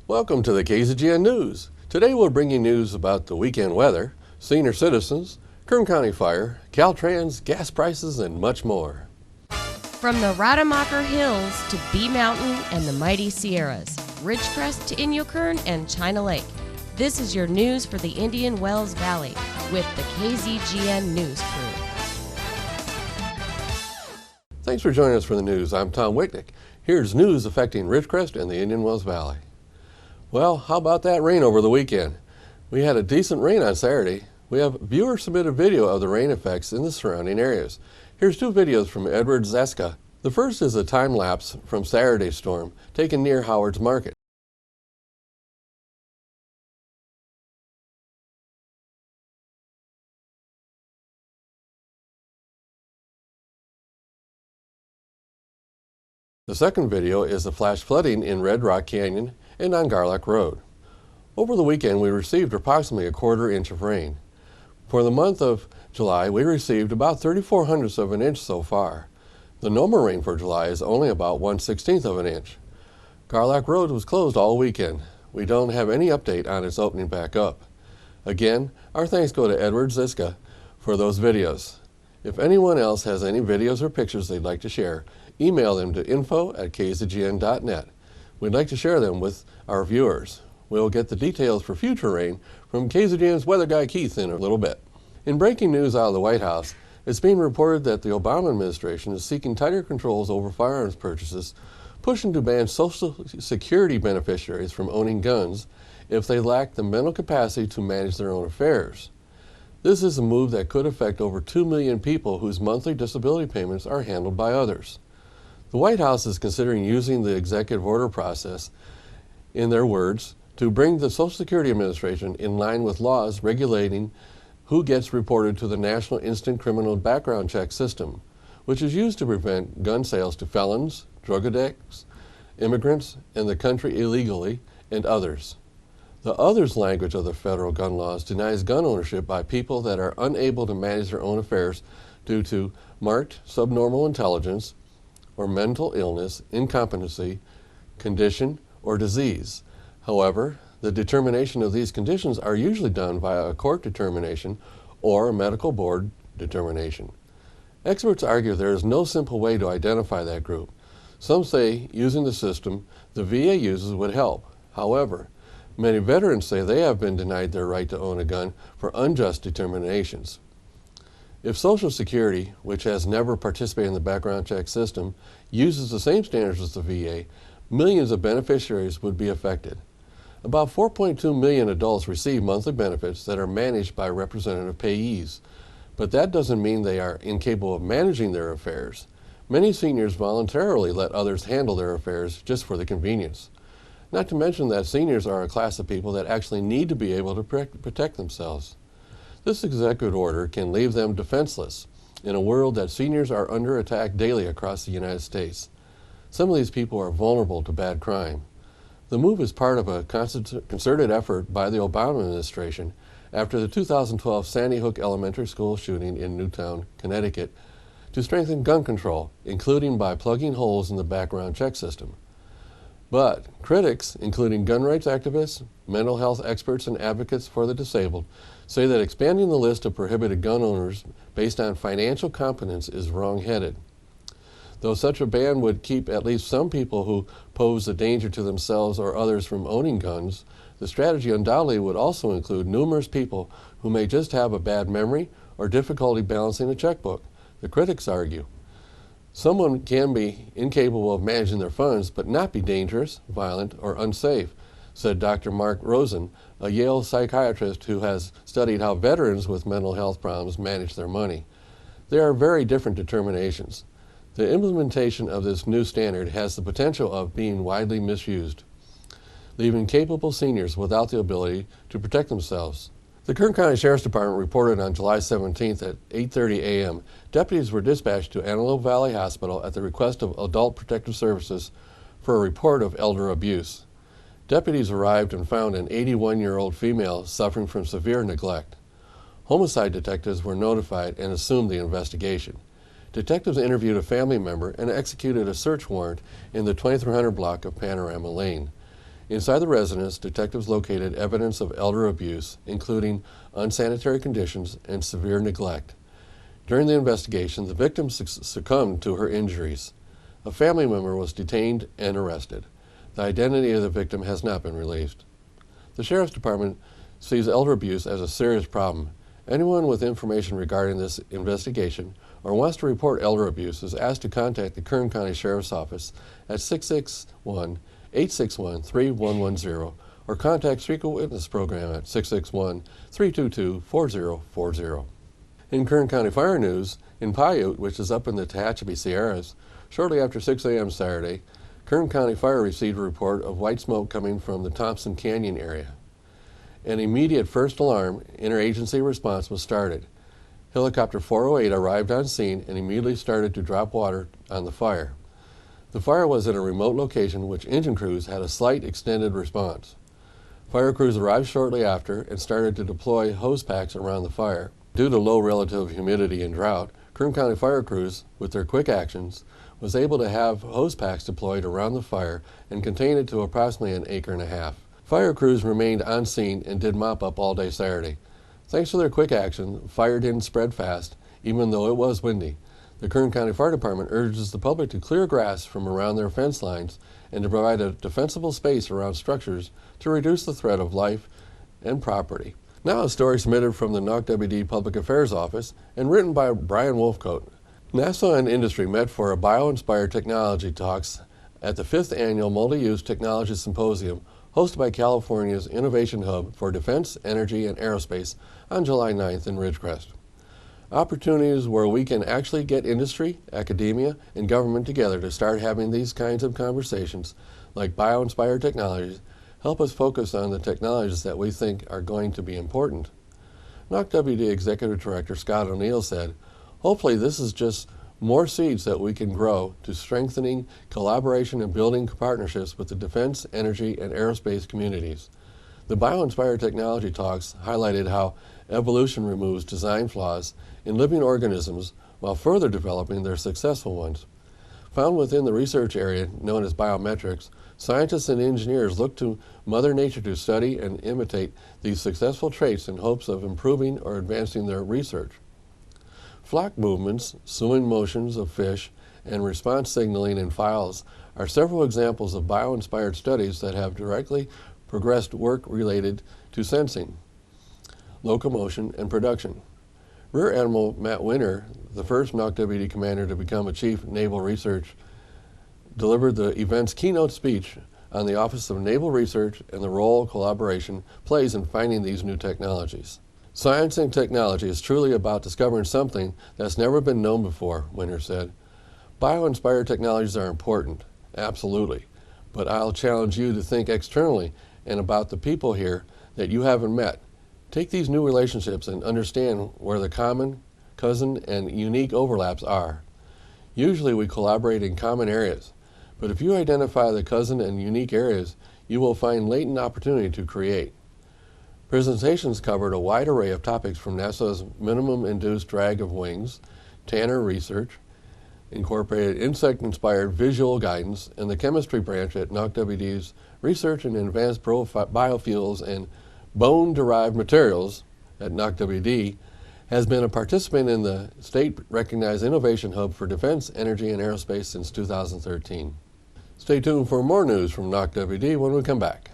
Welcome to the KZGN News. Today we'll bring you news about the weekend weather, senior citizens, Kern County Fire, Caltrans, gas prices, and much more. From the Rademacher Hills to Bee Mountain and the mighty Sierras, Ridgecrest to Inyo Kern and China Lake, this is your news for the Indian Wells Valley with the KZGN News crew. Thanks for joining us for the news. I'm Tom Wicknick. Here's news affecting Ridgecrest and the Indian Wells Valley. Well, how about that rain over the weekend? We had a decent rain on Saturday. We have viewer-submitted video of the rain effects in the surrounding areas. Here's two videos from Edward Zeska. The first is a time-lapse from Saturday's storm taken near Howard's Market. The second video is the flash flooding in Red Rock Canyon and on Garlock Road. Over the weekend, we received approximately a quarter inch of rain. For the month of July, we received about 3/400ths of an inch so far. The normal rain for July is only about 1/16 of an inch. Garlock Road was closed all weekend. We don't have any update on its opening back up. Again, our thanks go to Edward Ziska for those videos. If anyone else has any videos or pictures they'd like to share, email them to info@kzgn.net. We'd like to share them with our viewers. We'll get the details for future rain from KZGN's weather guy Keith in a little bit. In breaking news out of the White House, it's being reported that the Obama administration is seeking tighter controls over firearms purchases, pushing to ban Social Security beneficiaries from owning guns if they lack the mental capacity to manage their own affairs. This is a move that could affect over 2 million people whose monthly disability payments are handled by others. The White House is considering using the executive order process, in their words, to bring the Social Security Administration in line with laws regulating who gets reported to the National Instant Criminal Background Check System, which is used to prevent gun sales to felons, drug addicts, immigrants in the country illegally, and others. The others language of the federal gun laws denies gun ownership by people that are unable to manage their own affairs due to marked subnormal intelligence or mental illness, incompetency, condition, or disease. However, the determination of these conditions are usually done via a court determination or a medical board determination. Experts argue there is no simple way to identify that group. Some say using the system the VA uses would help. However, many veterans say they have been denied their right to own a gun for unjust determinations. If Social Security, which has never participated in the background check system, uses the same standards as the VA, millions of beneficiaries would be affected. About 4.2 million adults receive monthly benefits that are managed by representative payees, but that doesn't mean they are incapable of managing their affairs. Many seniors voluntarily let others handle their affairs just for the convenience. Not to mention that seniors are a class of people that actually need to be able to protect themselves. This executive order can leave them defenseless in a world that seniors are under attack daily across the United States. Some of these people are vulnerable to bad crime. The move is part of a concerted effort by the Obama administration after the 2012 Sandy Hook Elementary School shooting in Newtown, Connecticut, to strengthen gun control, including by plugging holes in the background check system. But critics, including gun rights activists, mental health experts, and advocates for the disabled, say that expanding the list of prohibited gun owners based on financial competence is wrong-headed. Though such a ban would keep at least some people who pose a danger to themselves or others from owning guns, the strategy undoubtedly would also include numerous people who may just have a bad memory or difficulty balancing a checkbook, the critics argue. Someone can be incapable of managing their funds but not be dangerous, violent, or unsafe, said Dr. Mark Rosen, a Yale psychiatrist who has studied how veterans with mental health problems manage their money. There are very different determinations. The implementation of this new standard has the potential of being widely misused, leaving capable seniors without the ability to protect themselves. The Kern County Sheriff's Department reported on July 17th at 8:30 a.m. deputies were dispatched to Antelope Valley Hospital at the request of Adult Protective Services for a report of elder abuse. Deputies arrived and found an 81-year-old female suffering from severe neglect. Homicide detectives were notified and assumed the investigation. Detectives interviewed a family member and executed a search warrant in the 2300 block of Panorama Lane. Inside the residence, detectives located evidence of elder abuse, including unsanitary conditions and severe neglect. During the investigation, the victim succumbed to her injuries. A family member was detained and arrested. The identity of the victim has not been released. The Sheriff's Department sees elder abuse as a serious problem. Anyone with information regarding this investigation or wants to report elder abuse is asked to contact the Kern County Sheriff's Office at 661-861-3110 or contact Secret Witness Program at 661-322-4040. In Kern County Fire news, in Paiute, which is up in the Tehachapi Sierras, shortly after 6 a.m. Saturday, Kern County Fire received a report of white smoke coming from the Thompson Canyon area. An immediate first alarm interagency response was started. Helicopter 408 arrived on scene and immediately started to drop water on the fire. The fire was in a remote location which engine crews had a slight extended response. Fire crews arrived shortly after and started to deploy hose packs around the fire. Due to low relative humidity and drought, Kern County fire crews, with their quick actions, was able to have hose packs deployed around the fire and contain it to approximately 1.5 acres. Fire crews remained on scene and did mop-up all day Saturday. Thanks to their quick action, fire didn't spread fast, even though it was windy. The Kern County Fire Department urges the public to clear grass from around their fence lines and to provide a defensible space around structures to reduce the threat of life and property. Now a story submitted from the NOC-WD Public Affairs Office and written by Brian Wolfcoat. NASA and industry met for a bio-inspired technology talks at the 5th Annual Multi-Use Technology Symposium hosted by California's Innovation Hub for Defense, Energy, and Aerospace on July 9th in Ridgecrest. Opportunities where we can actually get industry, academia, and government together to start having these kinds of conversations, like bio-inspired technologies, help us focus on the technologies that we think are going to be important. NOC-WD Executive Director Scott O'Neill said, "Hopefully this is just more seeds that we can grow to strengthening collaboration and building partnerships with the defense, energy, and aerospace communities." The bio-inspired technology talks highlighted how evolution removes design flaws in living organisms while further developing their successful ones. Found within the research area known as biometrics, scientists and engineers look to Mother Nature to study and imitate these successful traits in hopes of improving or advancing their research. Flock movements, swimming motions of fish, and response signaling in files are several examples of bio-inspired studies that have directly progressed work related to sensing, locomotion, and production. Rear Admiral Matt Winter, the first NOC-WD commander to become a chief naval research, delivered the event's keynote speech on the Office of Naval Research and the role collaboration plays in finding these new technologies. "Science and technology is truly about discovering something that's never been known before," Winter said. "Bio-inspired technologies are important, absolutely, but I'll challenge you to think externally and about the people here that you haven't met. Take these new relationships and understand where the common, cousin, and unique overlaps are. Usually we collaborate in common areas, but if you identify the cousin and unique areas, you will find latent opportunity to create." Presentations covered a wide array of topics from NASA's minimum induced drag of wings, Tanner research, incorporated insect-inspired visual guidance, and the chemistry branch at NOC-WD's Research in Advanced Biofuels and Bone-Derived Materials at NOC-WD has been a participant in the state-recognized Innovation Hub for Defense, Energy, and Aerospace since 2013. Stay tuned for more news from NOC-WD when we come back.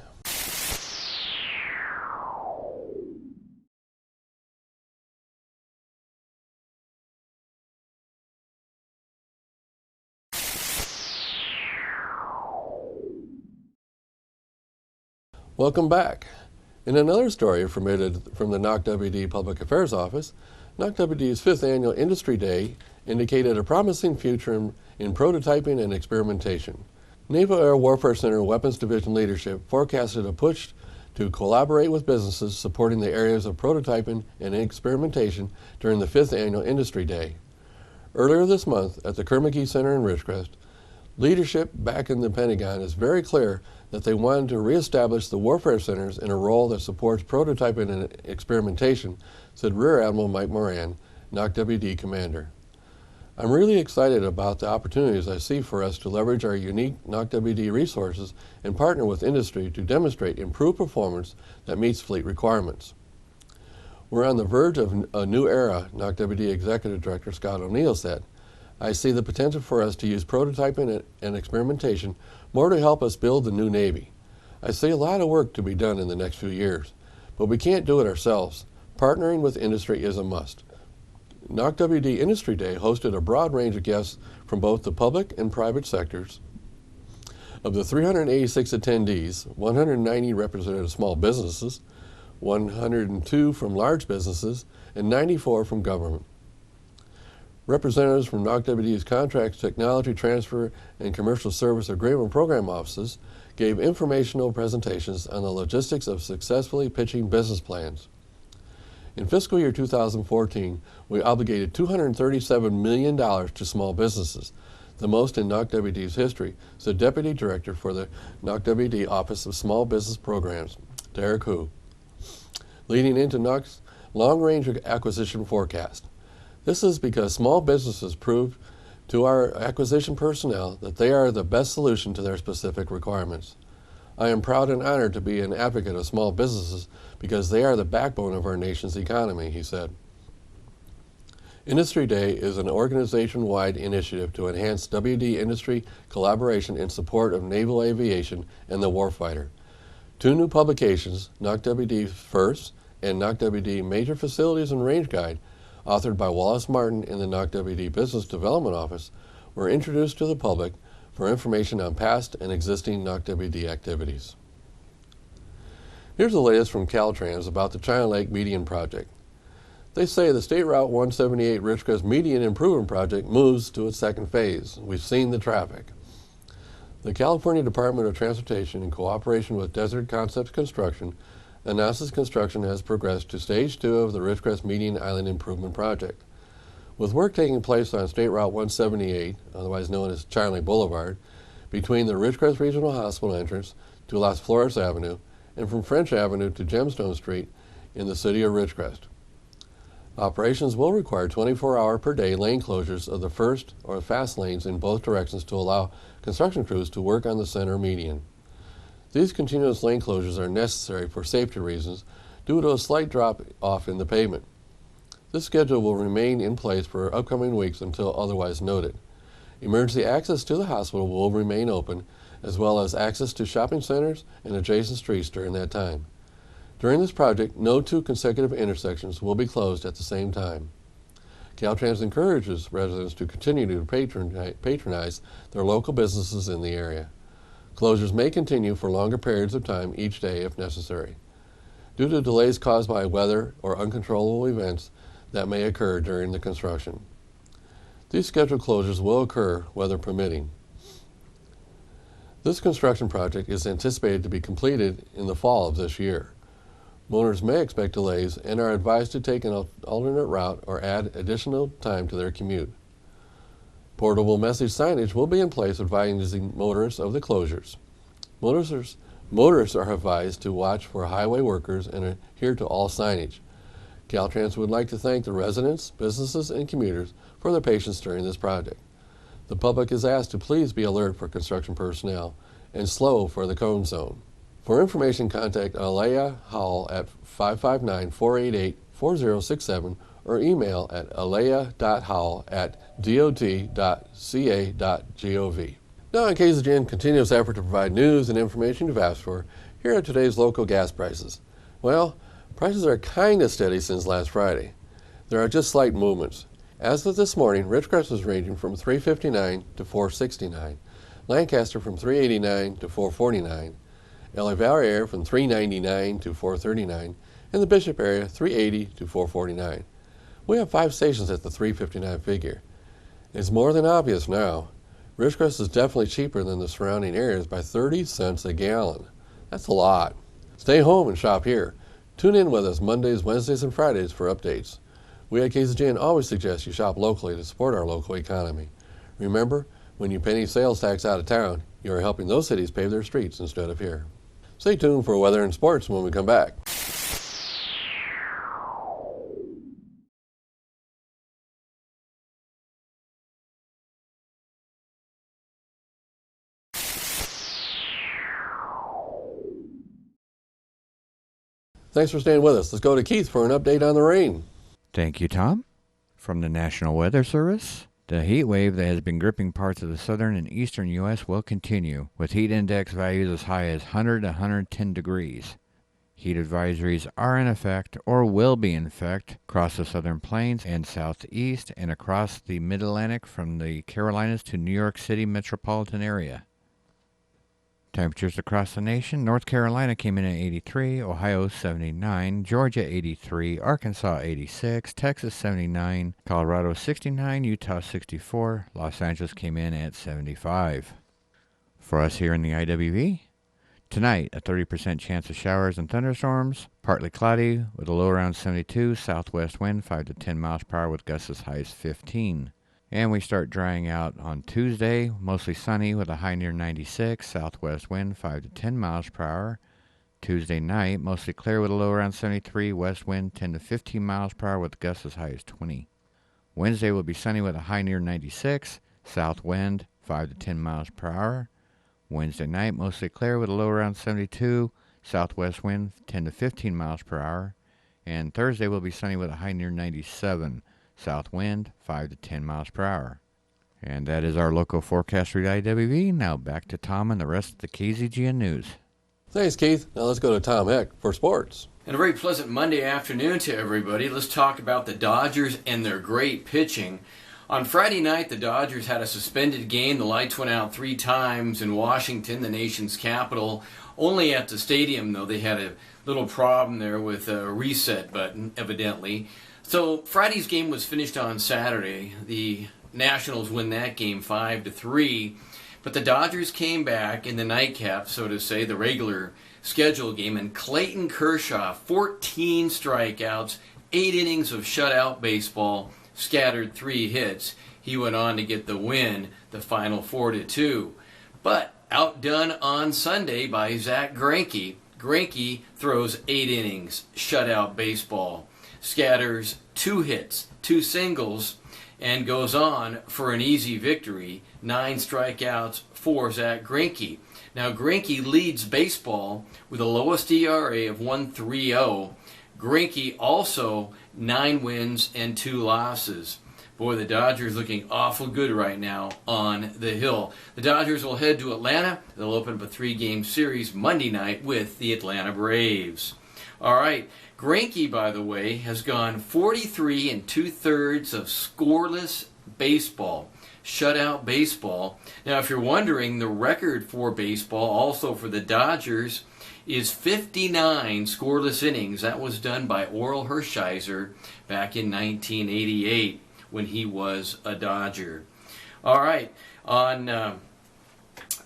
Welcome back. In another story submitted from the NOC-WD Public Affairs Office, NOC-WD's 5th Annual Industry Day indicated a promising future in prototyping and experimentation. Naval Air Warfare Center Weapons Division leadership forecasted a push to collaborate with businesses supporting the areas of prototyping and experimentation during the 5th Annual Industry Day. Earlier this month at the Kerr-McGee Center in Ridgecrest, leadership back in the Pentagon is very clear that they wanted to reestablish the warfare centers in a role that supports prototyping and experimentation, said Rear Admiral Mike Moran, NOC-WD commander. I'm really excited about the opportunities I see for us to leverage our unique NOC-WD resources and partner with industry to demonstrate improved performance that meets fleet requirements. We're on the verge of a new era, NOC-WD Executive Director Scott O'Neill said. I see the potential for us to use prototyping and experimentation more to help us build the new Navy. I see a lot of work to be done in the next few years, but we can't do it ourselves. Partnering with industry is a must. NOC-WD Industry Day hosted a broad range of guests from both the public and private sectors. Of the 386 attendees, 190 represented small businesses, 102 from large businesses, and 94 from government. Representatives from NOC-WD's Contracts, Technology Transfer, and Commercial Service Agreement Program offices gave informational presentations on the logistics of successfully pitching business plans. In fiscal year 2014, we obligated $237 million to small businesses, the most in NOC-WD's history, said Deputy Director for the NOC-WD Office of Small Business Programs, Derek Hu, leading into NOC's long-range acquisition forecast. This is because small businesses proved to our acquisition personnel that they are the best solution to their specific requirements. I am proud and honored to be an advocate of small businesses because they are the backbone of our nation's economy, he said. Industry Day is an organization-wide initiative to enhance WD industry collaboration in support of naval aviation and the warfighter. Two new publications, NOC-WD First and NOC-WD Major Facilities and Range Guide, authored by Wallace Martin in the NOC-WD Business Development Office, were introduced to the public for information on past and existing NOC-WD activities. Here's the latest from Caltrans about the China Lake Median Project. They say the State Route 178 Ridgecrest Median Improvement Project moves to its second phase. We've seen the traffic. The California Department of Transportation, in cooperation with Desert Concepts Construction, announces construction has progressed to Stage 2 of the Ridgecrest Median Island Improvement Project. With work taking place on State Route 178, otherwise known as China Lake Boulevard, between the Ridgecrest Regional Hospital entrance to Las Flores Avenue and from French Avenue to Gemstone Street in the city of Ridgecrest. Operations will require 24-hour-per-day lane closures of the first or fast lanes in both directions to allow construction crews to work on the center median. These continuous lane closures are necessary for safety reasons due to a slight drop-off in the pavement. This schedule will remain in place for upcoming weeks until otherwise noted. Emergency access to the hospital will remain open, as well as access to shopping centers and adjacent streets during that time. During this project, no two consecutive intersections will be closed at the same time. Caltrans encourages residents to continue to patronize their local businesses in the area. Closures may continue for longer periods of time each day if necessary, due to delays caused by weather or uncontrollable events that may occur during the construction. These scheduled closures will occur, weather permitting. This construction project is anticipated to be completed in the fall of this year. Motorists may expect delays and are advised to take an alternate route or add additional time to their commute. Portable message signage will be in place advising motorists of the closures. Motorists are advised to watch for highway workers and adhere to all signage. Caltrans would like to thank the residents, businesses, and commuters for their patience during this project. The public is asked to please be alert for construction personnel and slow for the cone zone. For information, contact Alea Howell at 559-488-4067 or email at alea.howell@dot.ca.gov. Now on KZGN continuous effort to provide news and information you've asked for, here are today's local gas prices. Well, prices are kind of steady since last Friday. There are just slight movements. As of this morning, Ridgecrest is ranging from $3.59 to $4.69, Lancaster from $3.89 to $4.49, LA Valley area from $3.99 to $4.39, and the Bishop area $3.80 to $4.49. We have 5 stations at the $3.59 figure. It's more than obvious now. Ridgecrest is definitely cheaper than the surrounding areas by 30 cents a gallon. That's a lot. Stay home and shop here. Tune in with us Mondays, Wednesdays, and Fridays for updates. We at KZGN always suggest you shop locally to support our local economy. Remember, when you pay sales tax out of town, you are helping those cities pave their streets instead of here. Stay tuned for weather and sports when we come back. Thanks for staying with us. Let's go to Keith for an update on the rain. Thank you, Tom. From the National Weather Service, the heat wave that has been gripping parts of the southern and eastern U.S. will continue, with heat index values as high as 100 to 110 degrees. Heat advisories are in effect or will be in effect across the southern plains and southeast and across the mid-Atlantic from the Carolinas to New York City metropolitan area. Temperatures across the nation: North Carolina came in at 83, Ohio 79, Georgia 83, Arkansas 86, Texas 79, Colorado 69, Utah 64, Los Angeles came in at 75. For us here in the IWV, tonight a 30% chance of showers and thunderstorms, partly cloudy with a low around 72, southwest wind 5 to 10 miles per hour with gusts as high as 15. And we start drying out on Tuesday, mostly sunny with a high near 96, southwest wind 5 to 10 miles per hour. Tuesday night, mostly clear with a low around 73, west wind 10 to 15 miles per hour with gusts as high as 20. Wednesday will be sunny with a high near 96, south wind 5 to 10 miles per hour. Wednesday night, mostly clear with a low around 72, southwest wind 10 to 15 miles per hour. And Thursday will be sunny with a high near 97. South wind 5 to 10 miles per hour. And that is our local forecast for the IWV. Now back to Tom and the rest of the KZGN News. Thanks, Keith. Now let's go to Tom Heck for sports. And a very pleasant Monday afternoon to everybody. Let's talk about the Dodgers and their great pitching. On Friday night, the Dodgers had a suspended game. The lights went out 3 times in Washington, the nation's capital. Only at the stadium, though, they had a little problem there with a reset button, evidently. So Friday's game was finished on Saturday. The Nationals win that game 5-3. But the Dodgers came back in the nightcap, so to say, the regular scheduled game. And Clayton Kershaw, 14 strikeouts, 8 innings of shutout baseball, scattered 3 hits. He went on to get the win, the final 4-2. But outdone on Sunday by Zach Greinke. Greinke throws 8 innings, shutout baseball, scatters 2 hits, 2 singles, and goes on for an easy victory. 9 strikeouts for Zach Greinke. Now Greinke leads baseball with the lowest ERA of 1.30. Greinke also 9 wins and 2 losses. Boy, the Dodgers looking awful good right now on the hill. The Dodgers will head to Atlanta. They'll open up a 3-game series Monday night with the Atlanta Braves. All right, Greinke, by the way, has gone 43 2/3 of scoreless baseball, shutout baseball. Now, if you're wondering, the record for baseball, also for the Dodgers, is 59 scoreless innings. That was done by Orel Hershiser back in 1988 when he was a Dodger. All right, on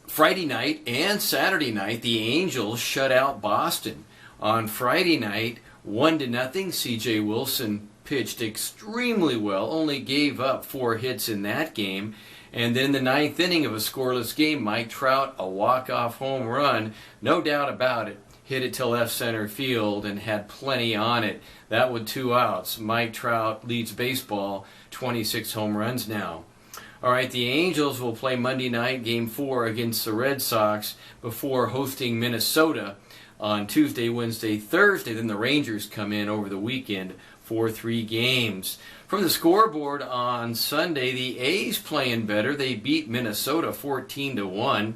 Friday night and Saturday night, the Angels shut out Boston. On Friday night, 1-0, C.J. Wilson pitched extremely well, only gave up 4 hits in that game. And then the 9th inning of a scoreless game, Mike Trout, a walk-off home run, no doubt about it, hit it to left center field and had plenty on it. That with 2 outs. Mike Trout leads baseball, 26 home runs now. All right, the Angels will play Monday night, Game 4 against the Red Sox before hosting Minnesota on Tuesday, Wednesday, Thursday. Then the Rangers come in over the weekend for 3 games. From the scoreboard on Sunday, the A's playing better. They beat Minnesota 14-1.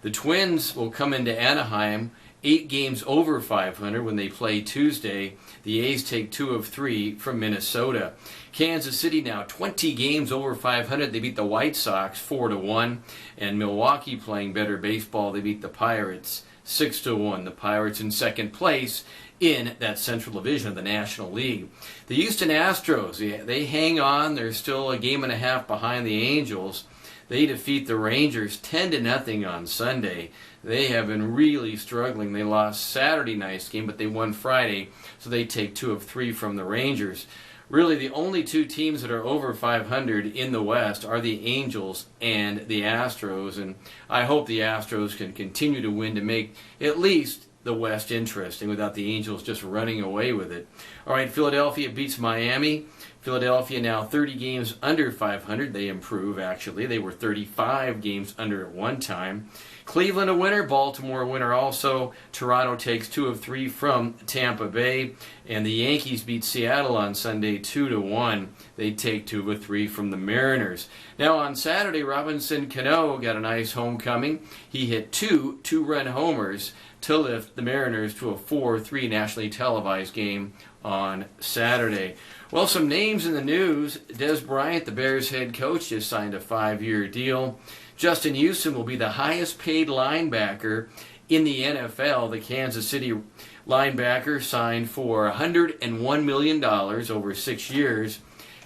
The Twins will come into Anaheim 8 games over 500 when they play Tuesday. The A's take 2 of 3 from Minnesota. Kansas City now 20 games over 500. They beat the White Sox 4-1. And Milwaukee playing better baseball. They beat the Pirates 6-1. The Pirates in second place in that Central Division of the National League. The Houston Astros, they hang on. They're still a game and a half behind the Angels. They defeat the Rangers 10-0 on Sunday. They have been really struggling. They lost Saturday night's game, but they won Friday, so they take 2 of 3 from the Rangers. Really, the only 2 teams that are over 500 in the West are the Angels and the Astros, and I hope the Astros can continue to win to make at least the West interesting without the Angels just running away with it. All right, Philadelphia beats Miami. Philadelphia now 30 games under 500. They improve, actually. They were 35 games under at one time. Cleveland a winner, Baltimore a winner also. Toronto takes 2 of 3 from Tampa Bay. And the Yankees beat Seattle on Sunday 2-1. They take 2 of 3 from the Mariners. Now on Saturday, Robinson Cano got a nice homecoming. He hit 2 two-run homers to lift the Mariners to a 4-3 nationally televised game on Saturday. Well, some names in the news. Des Bryant, the Bears head coach, just signed a 5-year deal. Justin Houston will be the highest paid linebacker in the NFL. The Kansas City linebacker signed for $101 million over 6 years.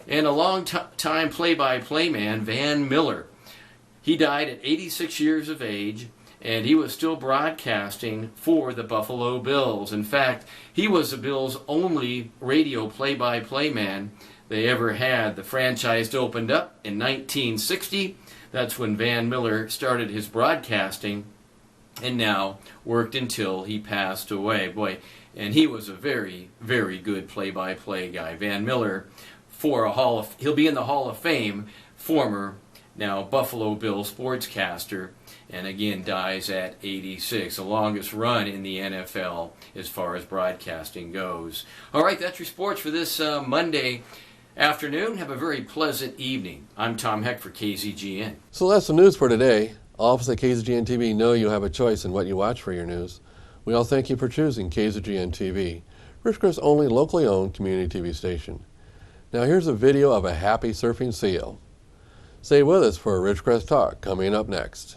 And a long-time play-by-play man, Van Miller. He died at 86 years of age, and he was still broadcasting for the Buffalo Bills. In fact, he was the Bills' only radio play-by-play man they ever had. The franchise opened up in 1960. That's when Van Miller started his broadcasting, and now worked until he passed away. Boy, and he was a very, very good play-by-play guy. Van Miller, he'll be in the Hall of Fame, former, now Buffalo Bills sportscaster, and again dies at 86, the longest run in the NFL as far as broadcasting goes. All right, that's your sports for this Monday afternoon. Have a very pleasant evening. I'm Tom Heck for KZGN. So that's the news for today. All of us at KZGN-TV know you have a choice in what you watch for your news. We all thank you for choosing KZGN-TV, Ridgecrest's only locally owned community TV station. Now here's a video of a happy surfing seal. Stay with us for a Ridgecrest Talk coming up next.